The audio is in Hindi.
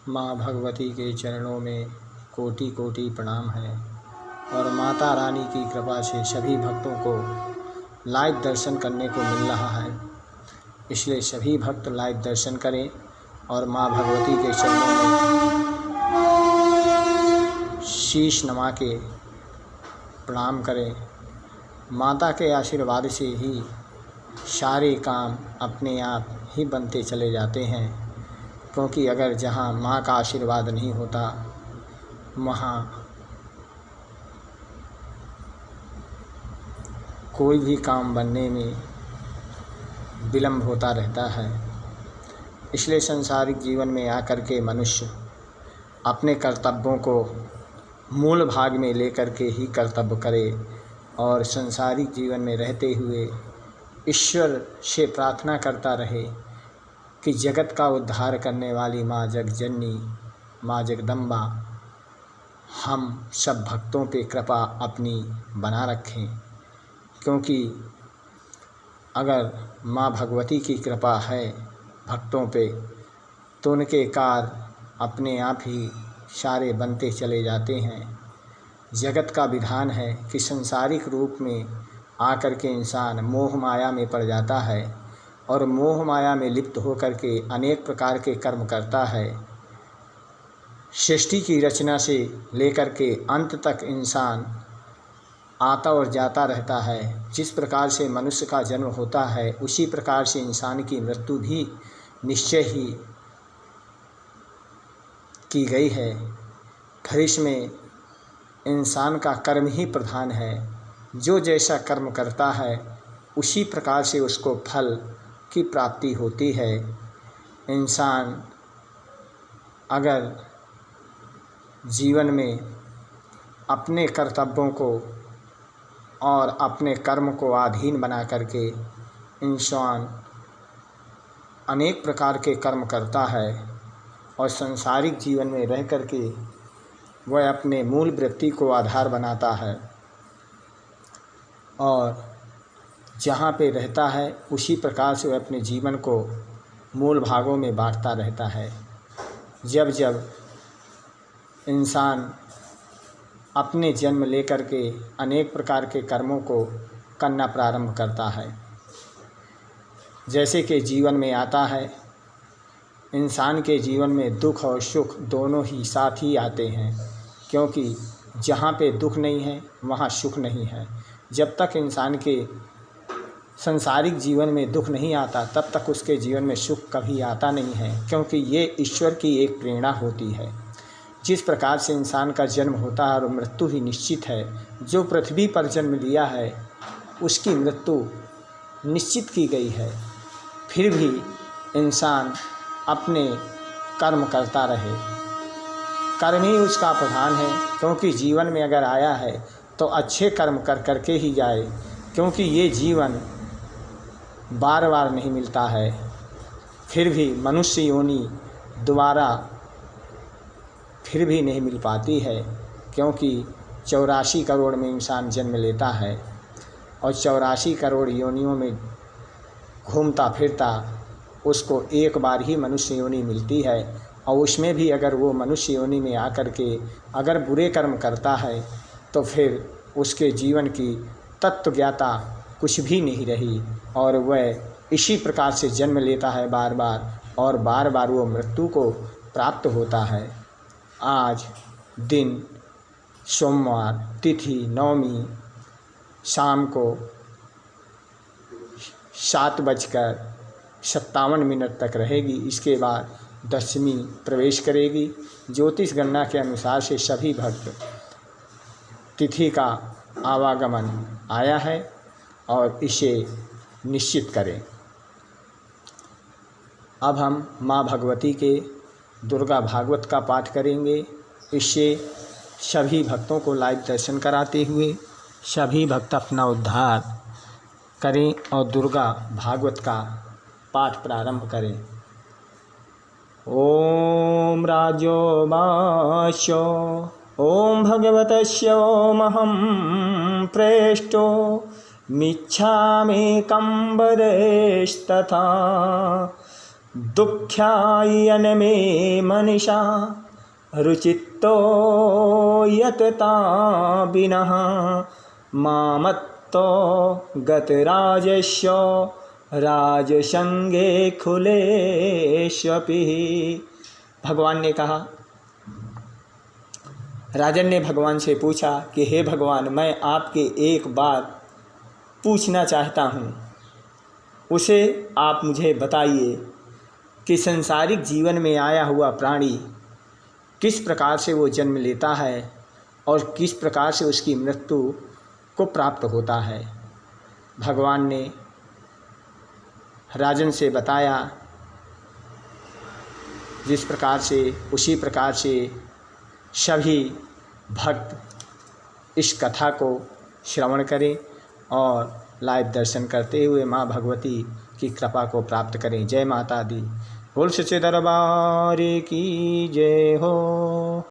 माँ भगवती के चरणों में कोटि कोटि प्रणाम है और माता रानी की कृपा से सभी भक्तों को लाइव दर्शन करने को मिल रहा है। इसलिए सभी भक्त लाइव दर्शन करें और माँ भगवती के चरणों में शीश नवा के प्रणाम करें। माता के आशीर्वाद से ही सारे काम अपने आप ही बनते चले जाते हैं, क्योंकि अगर जहाँ माँ का आशीर्वाद नहीं होता वहाँ कोई भी काम बनने में विलम्ब होता रहता है। इसलिए संसारिक जीवन में आकर के मनुष्य अपने कर्तव्यों को मूल भाग में लेकर के ही कर्तव्य करे और संसारिक जीवन में रहते हुए ईश्वर से प्रार्थना करता रहे कि जगत का उद्धार करने वाली माँ जगजननी, माँ जगदम्बा हम सब भक्तों पे कृपा अपनी बना रखें। क्योंकि अगर माँ भगवती की कृपा है भक्तों पे तो उनके कार्य अपने आप ही सारे बनते चले जाते हैं। जगत का विधान है कि संसारिक रूप में आकर के इंसान मोह माया में पड़ जाता है और मोह माया में लिप्त होकर के अनेक प्रकार के कर्म करता है। सृष्टि की रचना से लेकर के अंत तक इंसान आता और जाता रहता है। जिस प्रकार से मनुष्य का जन्म होता है उसी प्रकार से इंसान की मृत्यु भी निश्चय ही की गई है। फिर इसमें इंसान का कर्म ही प्रधान है। जो जैसा कर्म करता है उसी प्रकार से उसको फल की प्राप्ति होती है। इंसान अगर जीवन में अपने कर्तव्यों को और अपने कर्म को अधीन बना करके इंसान अनेक प्रकार के कर्म करता है और सांसारिक जीवन में रह करके वह अपने मूल वृत्ति को आधार बनाता है और जहाँ पे रहता है उसी प्रकार से वह अपने जीवन को मूल भागों में बांटता रहता है। जब जब इंसान अपने जन्म लेकर के अनेक प्रकार के कर्मों को करना प्रारंभ करता है, जैसे कि जीवन में आता है, इंसान के जीवन में दुख और सुख दोनों ही साथ ही आते हैं। क्योंकि जहाँ पे दुख नहीं है वहाँ सुख नहीं है। जब तक इंसान के संसारिक जीवन में दुख नहीं आता तब तक उसके जीवन में सुख कभी आता नहीं है, क्योंकि ये ईश्वर की एक प्रेरणा होती है। जिस प्रकार से इंसान का जन्म होता है और मृत्यु ही निश्चित है, जो पृथ्वी पर जन्म लिया है उसकी मृत्यु निश्चित की गई है, फिर भी इंसान अपने कर्म करता रहे। कर्म ही उसका प्रधान है, क्योंकि जीवन में अगर आया है तो अच्छे कर्म कर करके ही जाए, क्योंकि ये जीवन बार बार नहीं मिलता है। फिर भी मनुष्य योनि दोबारा फिर भी नहीं मिल पाती है, क्योंकि 84 करोड़ में इंसान जन्म लेता है और 84 करोड़ योनियों में घूमता फिरता उसको एक बार ही मनुष्य योनि मिलती है। और उसमें भी अगर वो मनुष्य योनि में आकर के अगर बुरे कर्म करता है तो फिर उसके जीवन की तत्व ज्ञाता कुछ भी नहीं रही और वह इसी प्रकार से जन्म लेता है बार बार और बार बार वो मृत्यु को प्राप्त होता है। आज दिन सोमवार, तिथि नवमी, शाम को 7:57 तक रहेगी। इसके बाद दशमी प्रवेश करेगी। ज्योतिष गणना के अनुसार से सभी भक्त तिथि का आवागमन आया है और इसे निश्चित करें। अब हम माँ भगवती के दुर्गा भागवत का पाठ करेंगे। इससे सभी भक्तों को लाइव दर्शन कराते हुए सभी भक्त अपना उद्धार करें और दुर्गा भागवत का पाठ प्रारंभ करें। ओम राजो वाश्यो ओम भगवतस्योमहं प्रेष्टो मिच्छामि कंबरेस्तथा दुःख्यायन मे मनीषा रुचित्तो यतताविनः मामत्तो गतराजस्य राजसंगे खुलेष्वपि। भगवान ने कहा, राजन ने भगवान से पूछा कि हे भगवान, मैं आपके एक बात पूछना चाहता हूँ, उसे आप मुझे बताइए कि संसारिक जीवन में आया हुआ प्राणी किस प्रकार से वो जन्म लेता है और किस प्रकार से उसकी मृत्यु को प्राप्त होता है। भगवान ने राजन से बताया जिस प्रकार से, उसी प्रकार से सभी भक्त इस कथा को श्रवण करें और लाइव दर्शन करते हुए माँ भगवती की कृपा को प्राप्त करें। जय माता दी। बोल सच्चे दरबार की जय हो।